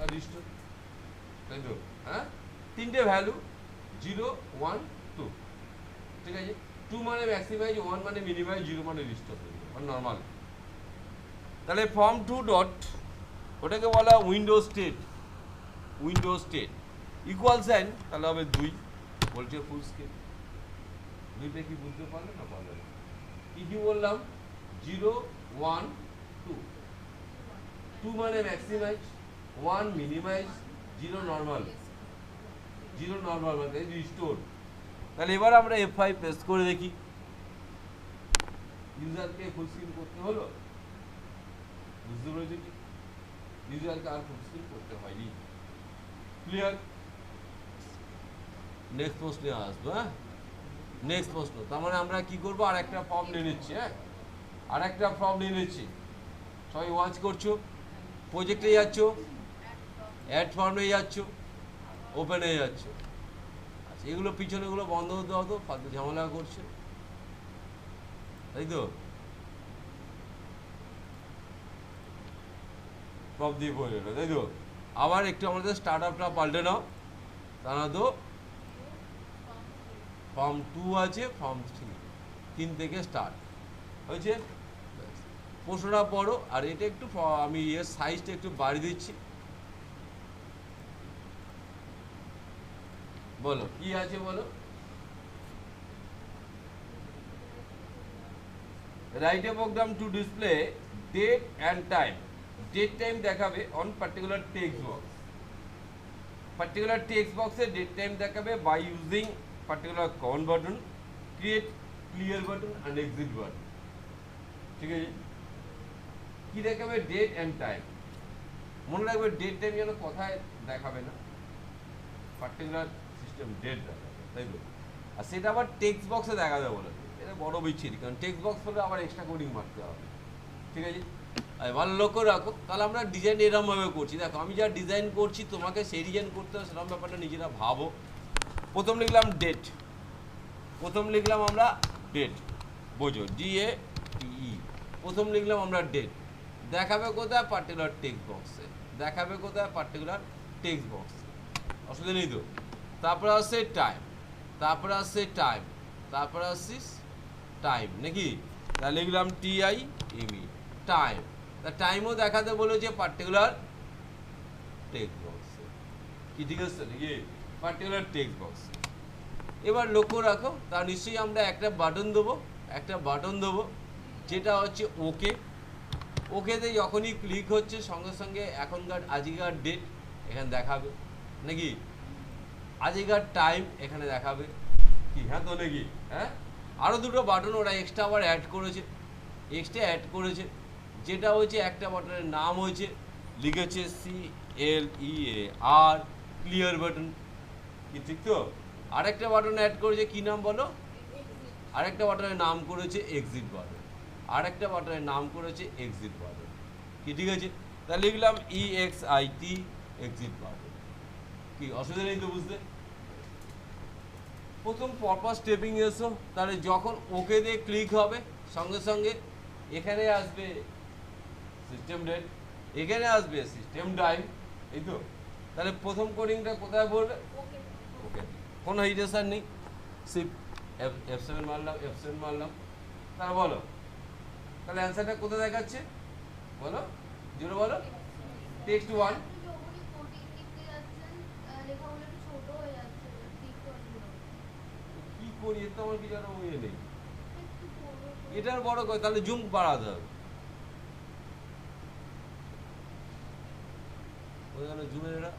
আর রিস্টোর, তাই তো? হ্যাঁ, 3টে ভ্যালু 0 1 2, ঠিক আছে? 2 মানে ম্যাক্সিমাইজ, 1 মানে মিনিমাইজ, 0 মানে রিস্টোর, মানে নর্মাল। তাহলে ফর্ম 2 ডট, ওটাকে বলা window state, window state equal sign, তাহলে হবে 2, বলছে ফুল স্ক্রিন। 2টা কি বুঝতে পারলে না? পারলে না? কি কি বললাম? 0 1 2, 2 মানে ম্যাক্সিমাইজ, 1 মিনিমাইজ, 0 নর্মাল, 0 নর্মাল মানে রিস্টোর। তাহলে এবার আমরা F5 প্রেস করে দেখি, ইউজারকে ফুল স্ক্রিন করতে হলো। বুঝতে পেরেছি কি? ইউজারকে আর ফুল স্ক্রিন করতে হয়নি। ক্লিয়ার? নেক্সট প্রশ্নে আসবো। হ্যাঁ, নেক্সট প্রশ্ন। তার মানে আমরা কি করব, আর একটা ফর্ম নিয়ে নিচ্ছি। হ্যাঁ, আর একটা ফর্ম নিয়ে নিচ্ছি। সবাই ওয়াচ করছো, প্রজেক্টে যাচ্ছ, অ্যাড ফর্মে যাচ্ছ, ওপেনে যাচ্ছ। আচ্ছা, এগুলো পিছনেগুলো বন্ধ হতে হতো, ফালতু ঝামেলা করছে, তাই তো? সব দিয়ে পড়ে গেলো, তাই তো? আবার একটু আমাদের স্টার্ট আপটা পাল্টে নাও, তা না তো ফর্ম 2 আছে, ফর্ম 3 থেকে স্টার্ট হয়েছে। প্রশ্নটা পড়ো, আর এটা একটু আমি এর সাইজটা একটু বাড়িয়ে দিচ্ছি। বলো কি আছে, বলো। Write a program to display date and time. Date time দেখাবে on particular text box, particular text বক্সে ডেট টাইম দেখাবে by using particular command button, create, clear button and exit button. ঠিক আছে? কি দেখাবে? Date and time. মনে রাখবে date time যেন কথায় দেখাবে না, পার্টিকুলার সিস্টেম ডেট দেখাবে, তাই তো? আর সেটা আবার টেক্সট বক্সে দেখাবে বলে, এটা বড় বিচ্ছিরি, কারণ টেক্সট বক্স হলে আবার এক্সট্রা কোডিং মারতে হবে। ঠিক আছে? ভালো লক্ষ্য রাখো। তাহলে আমরা ডিজাইন এরকমভাবে করছি। দেখো, আমি যা ডিজাইন করছি তোমাকে সেই ডিজাইন করতে হবে, সেরকম ব্যাপারটা নিজেরা ভাবো। প্রথম লিখলাম ডেট, প্রথম লিখলাম আমরা ডেট, বোঝো, DATE। প্রথম লিখলাম আমরা ডেট, দেখাবে কোথায়? পার্টিকুলার টেক্সট বক্সে, দেখাবে কোথায়? পার্টিকুলার টেক্সট বক্সে, অসুবিধা নেই তো? তারপরে আসছে টাইম, তারপরে আসছে টাইম, তারপরে আসছিস টাইম, নাকি? তাহলে লিখলাম TIME, টাইম। তা টাইমও দেখাতে বলেছে পার্টিকুলার টেক্সট বক্সে, কি ঠিক আছে নাকি? পার্টিকুলার টেক্সট বক্সে। এবার লক্ষ্য রাখো, তার নিশ্চয়ই আমরা একটা বাটন দেবো, একটা বাটন দেবো যেটা হচ্ছে ওকে। ওকেতে যখনই ক্লিক হচ্ছে সঙ্গে সঙ্গে এখনকার আজিকার ডেট এখানে দেখাবে, নাকি? আজিকার টাইম এখানে দেখাবে, কি? হ্যাঁ তো নাকি? হ্যাঁ, আরও দুটো বাটন ওরা এক্সট্রা আবার অ্যাড করেছে, এক্সট্রা অ্যাড করেছে, যেটা হচ্ছে একটা বাটনের নাম হয়েছে, লিখেছে CLEAR, ক্লিয়ার বাটন, কি ঠিক তো? আরেকটা বাটন অ্যাড করেছে, কি নাম বলো? আরেকটা বাটনের নাম করেছে এক্সিট বাটন, আরেকটা বাটনের নাম করেছে এক্সিট বাটন, কি ঠিক আছে? তাহলে লিখলাম EXIT, এক্সিট বাটন। কি অসুবিধা নেই তো বুঝতে? প্রথম পরপর স্টেপিং এসো, তাহলে যখন ওকে দিয়ে ক্লিক হবে সঙ্গে সঙ্গে এখানে আসবে সিস্টেম ডেট, এখানে আসবে সিস্টেম টাইম, এই তো? তাহলে প্রথম কোডিংটা কোথায় পড়বে? ওকে, কোনো হাইটেশন নেই, শিফট F7 মারলাম, F7 মারলাম। তাহলে বলো, তাহলে অ্যান্সারটা কোথায় দেখাচ্ছে বলো? 0 বলো, টেক্সট 1। কি করি, এর তো আমার কিছু আর ইয়ে নেই, এটার বড় করে তাহলে জুম বাড়াতে হবে, ওই জন্য জুমের এটা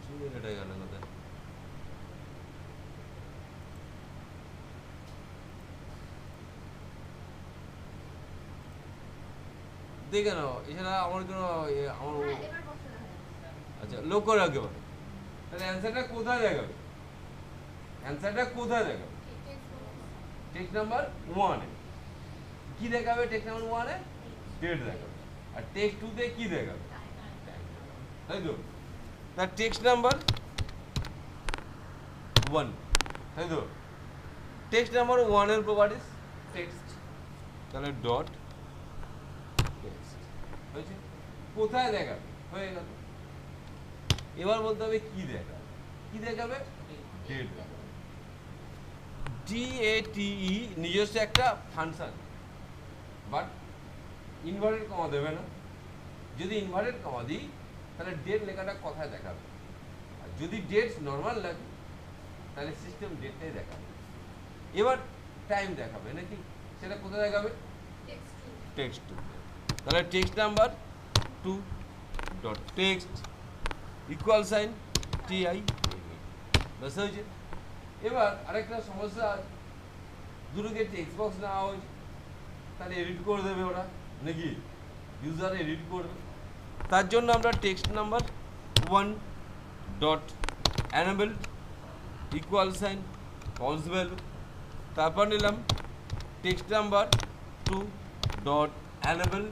জুমের এটা গেল কোথায়? দেখে নাও, এছাড়া আমার কোনো আমার হ্যাঁ এবার বসানো হয়ে গেছে। আচ্ছা লক্ষ্য রাখবে মানে, তাহলে অ্যান্সারটা কোথায় দেখাবে? অ্যান্সারটা কোথায় দেখাবে? টেক্সট নাম্বার 1 এ কি দেখাবে? টেক্সট নাম্বার 1 এ ডেট দেখাবে, আর টেক্সট 2 তে কি দেখাবে? তাই তো? তার টেক্সট নাম্বার 1, তাই তো? টেক্সট নাম্বার 1 এর প্রপার্টিস টেক্সট, তাহলে ডট টেক্সট হয়েছে। কোথায় দেখাবে? হয়ে গেল। এবার বলতে হবে কি দেখাবে? কি দেখাবে? ডেট দেখাবে। DATE নিজস্ব একটা ফাংশন, বাট ইনভার্টেড কমা দেবে না। যদি ইনভার্টেড কমা দিই তাহলে ডেট লেখাটা কোথায় দেখাবে? আর যদি ডেট নর্মাল লাগে তাহলে সিস্টেম ডেটটাই দেখাবে। এবার টাইম দেখাবে নাকি, সেটা কোথায় দেখাবে? টেক্সট 2। তাহলে text number 2 dot text equal sign TI, ব্যাস হয়েছে। এবার আরেকটা সমস্যা আছে, দুটোকে টেক্সট বক্স নেওয়া হয়েছে, তাহলে এডিট করে দেবে ওরা নাকি, ইউজার এডিট করবে। তার জন্য আমরা text number 1 dot enable equal sign false value, তারপর নিলাম text number 2 dot enable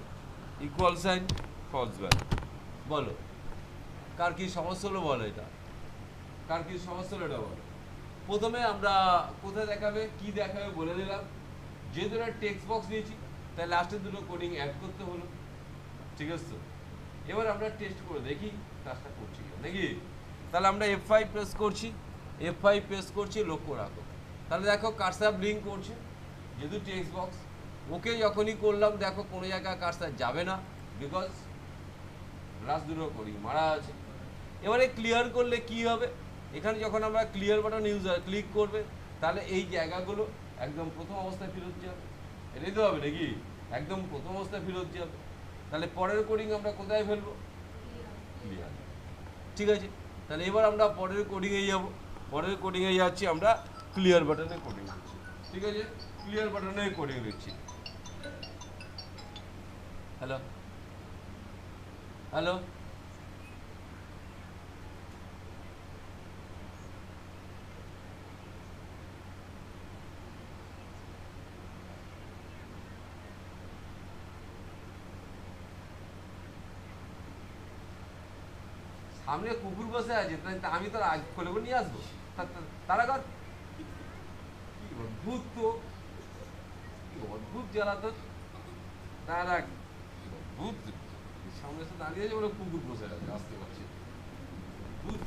equal sign false value. বলো কার কি সমস্যা হলো? বলো এটা কার কি সমস্যা হলো? এটা বলো। প্রথমে আমরা কোথায় দেখাবে, কি দেখাবে বলে দিলাম। যেহেতু একটা টেক্সট বক্স নিয়েছি তাই লাস্টের দুটো কোডিং অ্যাড করতে হলো, ঠিক আছে তো? এবার আমরা টেস্ট করে দেখি কাজটা করছি কিনা নাকি। তাহলে আমরা F5 প্রেস করছি, F5 প্রেস করছি, লক্ষ্য রাখো। তাহলে দেখো কার্সার ব্লিঙ্ক করছে, যেহেতু টেক্সট বক্স। ওকে যখনই করলাম দেখো কোনো জায়গায় কার্সার যাবে না, বিকজ লাস্ট দুটো কোডিং মারা আছে। এবারে ক্লিয়ার করলে কি হবে? এখানে যখন আমরা ক্লিয়ার বাটন ইউজার ক্লিক করবে তাহলে এই জায়গাগুলো একদম প্রথম অবস্থায় ফেরত যাবে। এটাই তো হবে নাকি, একদম প্রথম অবস্থায় ফেরত যাবে। তাহলে পরের কোডিং আমরা কোথায় ফেলবো? ক্লিয়ার। ঠিক আছে, তাহলে এবার আমরা পরের কোডিংয়ে যাব। পরের কোডিংয়ে যাচ্ছি আমরা ক্লিয়ার বাটনে কোডিং দিচ্ছি। ঠিক আছে, ক্লিয়ার বাটনে কোডিং দিচ্ছি। হ্যালো হ্যালো, সামনে কুকুর বসে আছে, তাই আমি তো কোলে করে নিয়ে আসবো? তারা কর কি অদ্ভুত তো, কি অদ্ভুত জ্বালা তো। তারা অদ্ভুত সামনে এসে দাঁড়িয়ে আছে, বলে কুকুর বসে আছে, আসতে পারছি অদ্ভুত।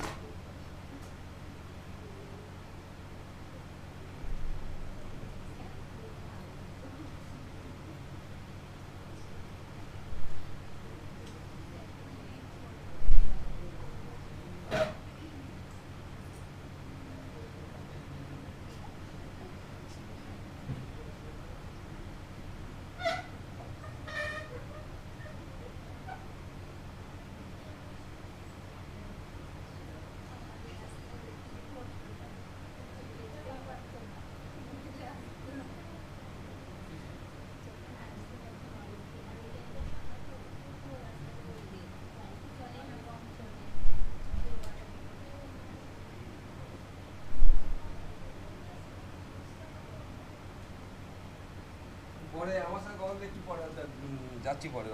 পরে আমার সাথে কথা বলতে একটু পরে যাচ্ছি পরে।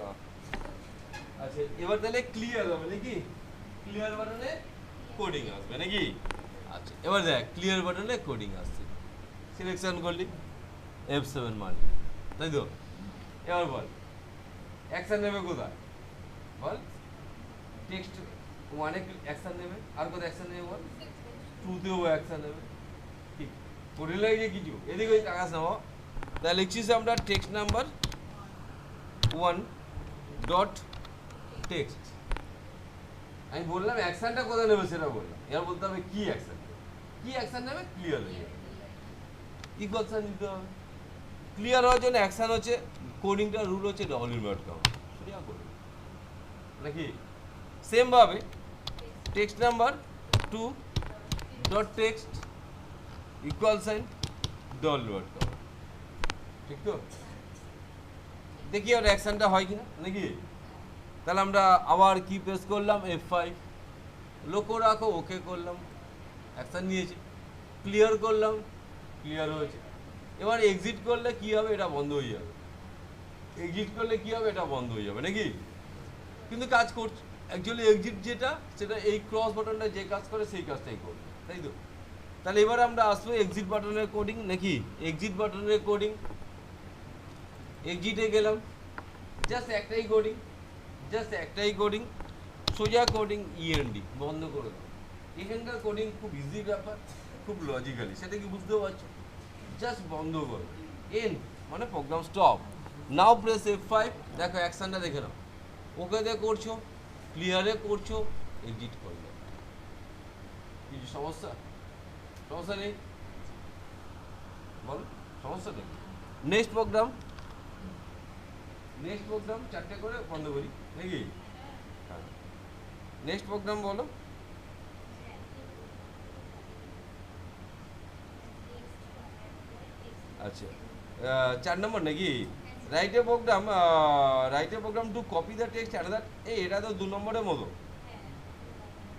আচ্ছা এবার তাহলে ক্লিয়ার হবে নাকি, ক্লিয়ার বাটনে কোডিং আসবে নাকি। আচ্ছা এবার দেখ ক্লিয়ার বাটনে কোডিং আসছে, সিলেকশন করলি, F7 মারলি, তাই তো? এবার বল অ্যাকশন নেবে কোথায়? বল টেক্সট 1 এ অ্যাকশন নেবে, আর কোথায় অ্যাকশন নেবে বল? 2 তেও অ্যাকশন নেবে। ঠিক পড়ে লাগে কিছু, এদিকে ওই কাগজ নাও। তাহলে লিখছিস আমরা টেক্সট নাম্বার 1 ডট টেক্সট। আমি বললাম অ্যাকশনটা কোথায় নেবে সেটা বললাম, এবার বলতে হবে কি অ্যাকশন নেবে। কি অ্যাকশন নেবে? ক্লিয়ার হয়ে যাবে, ইকুয়াল সাইন দিতে হবে। ক্লিয়ার হওয়ার জন্য অ্যাকশন হচ্ছে, কোডিংটা রুল হচ্ছে ডবল ইনভার্ট কমা, সেটা করবে নাকি। সেম ভাবে text number 2 dot text equal sign double invert comma, ঠিক তো? দেখি আর অ্যাকশনটা হয় কিনা নাকি। তাহলে আমরা আবার কি প্রেস করলাম F5, লক্ষ্য রাখো ওকে করলাম, অ্যাকশন নিয়েছি, ক্লিয়ার করলাম, ক্লিয়ার হয়েছে। এবার এক্সিট করলে কি হবে, এটা বন্ধ হয়ে যাবে, এক্সিট করলে কি হবে, এটা বন্ধ হয়ে যাবে নাকি, কিন্তু কাজ করছে। অ্যাকচুয়ালি এক্সিট যেটা, সেটা এই ক্রস বাটনটা যে কাজ করে সেই কাজটাই করবে, তাই তো। তাহলে এবার আমরা আসবো এক্সিট বাটনের কোডিং নাকি, এক্সিট বাটনের কোডিং, এক্সিটে গেলাম, জাস্ট একটাই কোডিং, জাস্ট একটাই কোডিং, সোজা কোডিং ইএনডি বন্ধ করে দাও। এখানকার কোডিং খুব ইজি ব্যাপার, খুব লজিক্যালি, সেটা কি বুঝতে পারছো, জাস্ট বন্ধ করো, এন মানে প্রোগ্রাম স্টপ। নাও প্রেস F5, দেখো অ্যাকশনটা দেখে নাও, ওকেতে করছো, ক্লিয়ারে করছো, এডিট করলে, কিছু সমস্যা, সমস্যা নেই বল, সমস্যা নেই। নেক্সট প্রোগ্রাম, নেক্সট প্রোগ্রাম চারটে করে বন্ধ করি নাকি, হ্যাঁ নেক্সট প্রোগ্রাম বলো। আচ্ছা 4 নম্বর নাকি, write a program to copy the text another, এই এটা তো 2 নম্বরের মতো,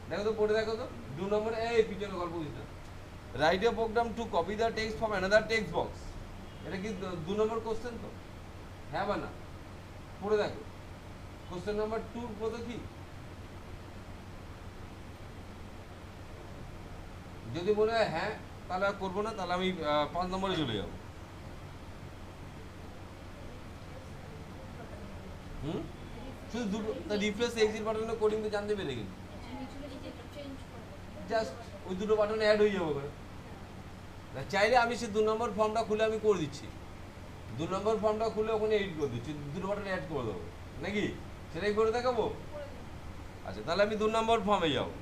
দেখো তো পড়ে দেখো তো 2 নম্বরে, এই পিছনে গল্প দিতে, write a program to copy the text from another text box, এটা কি 2 নম্বর কোশ্চেন তো, হ্যাঁ বা না, পড়ে দেখো কোশ্চেন নাম্বার 2 কত কি, যদি মনে হয় হ্যাঁ তাহলে আর করবো না, তাহলে আমি 5 নম্বরে চলে যাবো। শুধু দুটো রিফ্রেশ এক্সিট বাটনের কোডিং তো জানতে পেরে গেছি, জাস্ট ওই দুটো বাটনে অ্যাড হয়ে যাবো ওখানে। চাইলে আমি সে 2 নম্বর ফর্মটা খুলে আমি করে দিচ্ছি, 2 নম্বর ফর্মটা খুলে ওখানে এডিট করে দিচ্ছি, দুটো বাটনে অ্যাড করে দেবো নাকি, সেটাই করে দেখাবো। আচ্ছা তাহলে আমি 2 নম্বর ফর্মে যাবো।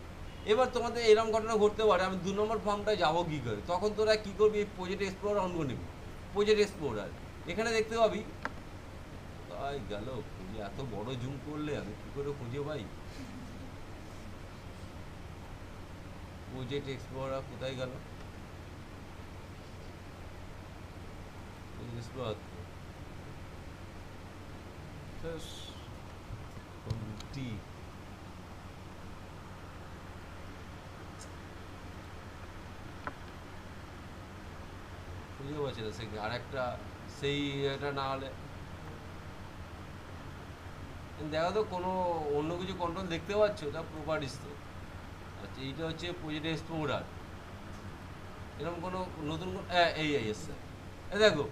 এবার তোমাদের এরকম ঘটনা ঘটতে পারে, আমি 2 নম্বর ফর্মটা যাবো কী করে, তখন তোরা কী করবি, এই প্রজেক্ট এক্সপ্লোরার অন করে নিবি, প্রজেক্ট এক্সপ্লোরার এখানে দেখতে পাবি, তাই গেল খুঁজে, এত বড় জুম করলে আমি কী করে খুঁজে পাই, প্রজেক্ট এক্সপ্লোরার কোথায় গেল, এক্সপ্লোরার টি খুঁজে পাচ্ছি না, সে আর একটা সেই এটা না হলে দেখো তো কোনো অন্য কিছু কন্ট্রোল দেখতে পাচ্ছ, এটা প্রপার্টিস তো। আচ্ছা এইটা হচ্ছে প্রজেক্ট এক্সপ্লোরার, এরকম কোনো নতুন এই এসছে, এই দেখো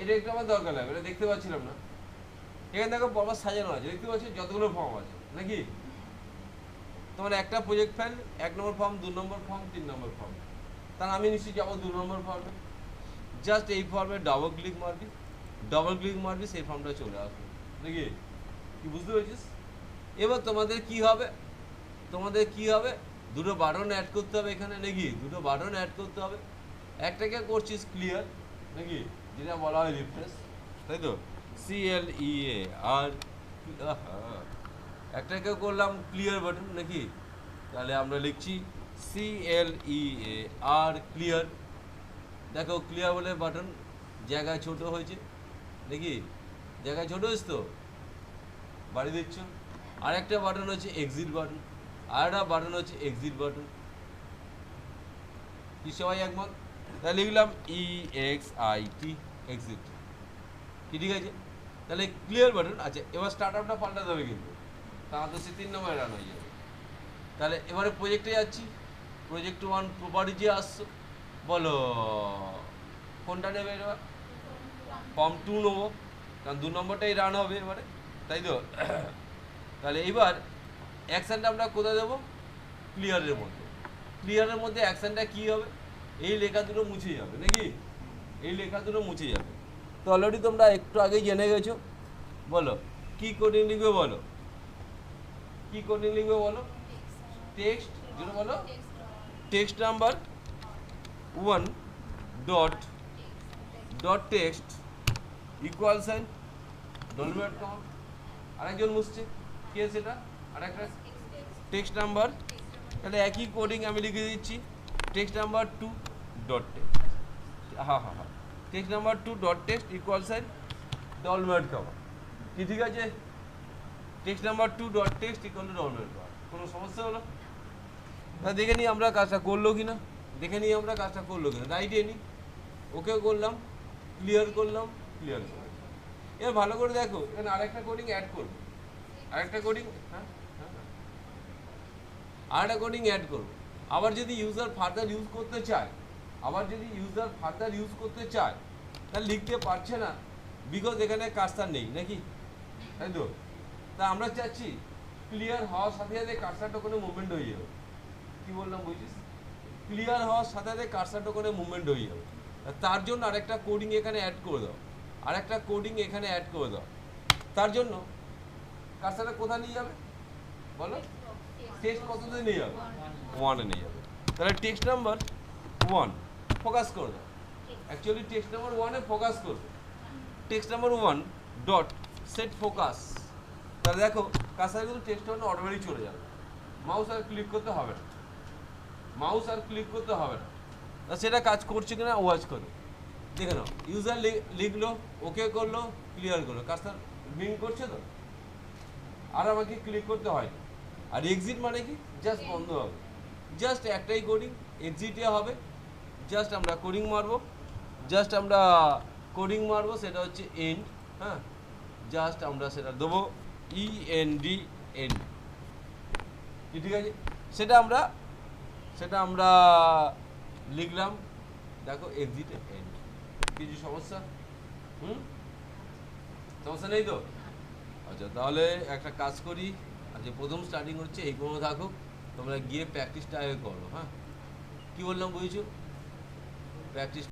এটা একটু আমার দরকার লাগবে, এটা দেখতে পাচ্ছিলাম না, এখানে দেখো পরপর সাজানো আছে, দেখতে পাচ্ছি যতগুলো ফর্ম আছে নাকি, তোমার একটা প্রজেক্ট ফাইল, 1 নম্বর ফর্ম, 2 নম্বর ফর্ম, 3 নম্বর ফর্ম, তাহলে আমি নিশ্চয়ই যাবো 2 নম্বর ফর্মে, জাস্ট এই ফর্মে ডাবল ক্লিক মারবি, সেই ফর্মটা চলে আসবে নাকি, কি বুঝতে পেরেছিস। এবার তোমাদের কি হবে, দুটো বাটন অ্যাড করতে হবে এখানে নাকি, দুটো বাটন অ্যাড করতে হবে, একটাকে করছিস ক্লিয়ার নাকি, যেটা বলা হয় রিফ্রেশ, তাই তো, CLEAR, একটাকে করলাম ক্লিয়ার বাটন নাকি, তাহলে আমরা লিখছি CLEAR ক্লিয়ার, দেখো ক্লিয়ার বলে বাটন জায়গায় ছোট হয়েছে নাকি, জায়গায় ছোট হয়েছে তো, বাড়ি দিচ্ছ। আর একটা বাটন হচ্ছে এক্সিট বাটন, আর একটা বাটন হচ্ছে এক্সিট বাটন, কি সবাই একমত, তাহলে লিখলাম EXIT এক্সিট, কি ঠিক আছে, তাহলে ক্লিয়ার বাটন। আচ্ছা এবার স্টার্ট আপটা পাল্টাতে হবে কিন্তু, তাহলে তো সে 3 নম্বরে রান হয়ে যাবে। তাহলে এবারে প্রজেক্টে যাচ্ছি, প্রজেক্ট 1 প্রপার্টি আসছো, বলো কোনটা নেবে, এবার ফর্ম 2 নেবো, কারণ 2 নম্বরটাই রান হবে এবারে, তাই তো। তাহলে এইবার অ্যাকশানটা আমরা কোথায় দেবো, ক্লিয়ারের মধ্যে, ক্লিয়ারের মধ্যে অ্যাকশানটা কী হবে, এই লেখা দুটো মুছে যাবে নাকি, এই লেখা দুটো মুছে যাবে। তো অলরেডি তোমরা একটু আগেই জেনে গেছো, বলো কি কোডিং লিখবে, বলো কি কোডিং লিখবে, বলো টেক্সট, যেটা বলো text number 1 dot text equal sign ডলমেট কমা, আরেকজন মুছছে, কে সেটা, আরেকটা টেক্সট নাম্বার, তাহলে একই কোডিং আমি লিখে দিচ্ছি, text number 2 dot text, text number 2 dot text equal sign ডলমেট খাবার কি ঠিক আছে text number 2 dot text equal to ডলমেট খাবার কোনো সমস্যা হলো না দেখে নিই আমরা কাজটা করলো কিনা দেখে নিই আমরা কাজটা করলো কিনা রাইট এনি ওকে করলাম ক্লিয়ার করলাম এবার ভালো করে দেখো এখানে আরেকটা কোডিং অ্যাড করবো আরেকটা কোডিং আরেকটা কোডিং অ্যাড করবো আবার যদি ইউজার ফার্দার ইউজ করতে চায় তাহলে লিখতে পারছে না বিকজ এখানে কার্সার নেই নাকি তাই তো তা আমরা চাচ্ছি ক্লিয়ার হওয়ার সাথে সাথে কার্সারটা কোনো মুভমেন্ট হয়ে যাবে কি বললাম বুঝছিস ক্লিয়ার হওয়ার সাথে সাথে কার্সারটা কোনো মুভমেন্ট হয়ে যাবে তার জন্য আরেকটা কোডিং এখানে অ্যাড করে দাও তার জন্য কার্সারটা কোথায় নিয়ে যাবে বলো টেক্সট কততে নিয়ে যাবে 1 এ নিয়ে যাবে তাহলে টেক্সট নাম্বার 1 ফোকাস করে দাও অ্যাকচুয়ালি টেক্সট নাম্বার 1 এ ফোকাস করবে text number 1 dot set focus তাহলে দেখো কার্সার কিন্তু টেক্সট নাম্বার অটোমেটিক চলে যাবে মাউস আর ক্লিক করতে হবে না তা সেটা কাজ করছে কিনা ওয়াচ করো দেখে নাও ইউজার লিখলো ওকে করলো ক্লিয়ার করলো কার্সার ব্লিঙ্ক করছে তো আর আমাকে ক্লিক করতে হয় না আর এক্সিট মানে কি জাস্ট বন্ধ হবে জাস্ট একটাই কোডিং এক্সিটে হবে জাস্ট আমরা কোডিং মারবো সেটা হচ্ছে এন্ড হ্যাঁ জাস্ট আমরা সেটা দেবো END এন্ড ঠিক আছে সেটা আমরা লিখলাম দেখো এক্সিট এন্ড কিছু সমস্যা সমস্যা নেই তো আচ্ছা তাহলে একটা কাজ করি আচ্ছা প্রথম স্টার্টিং হচ্ছে এই কোনো থাকুক তোমরা গিয়ে প্র্যাকটিসটা আগে করো হ্যাঁ কি বললাম বুঝেছো প্র্যাকটিস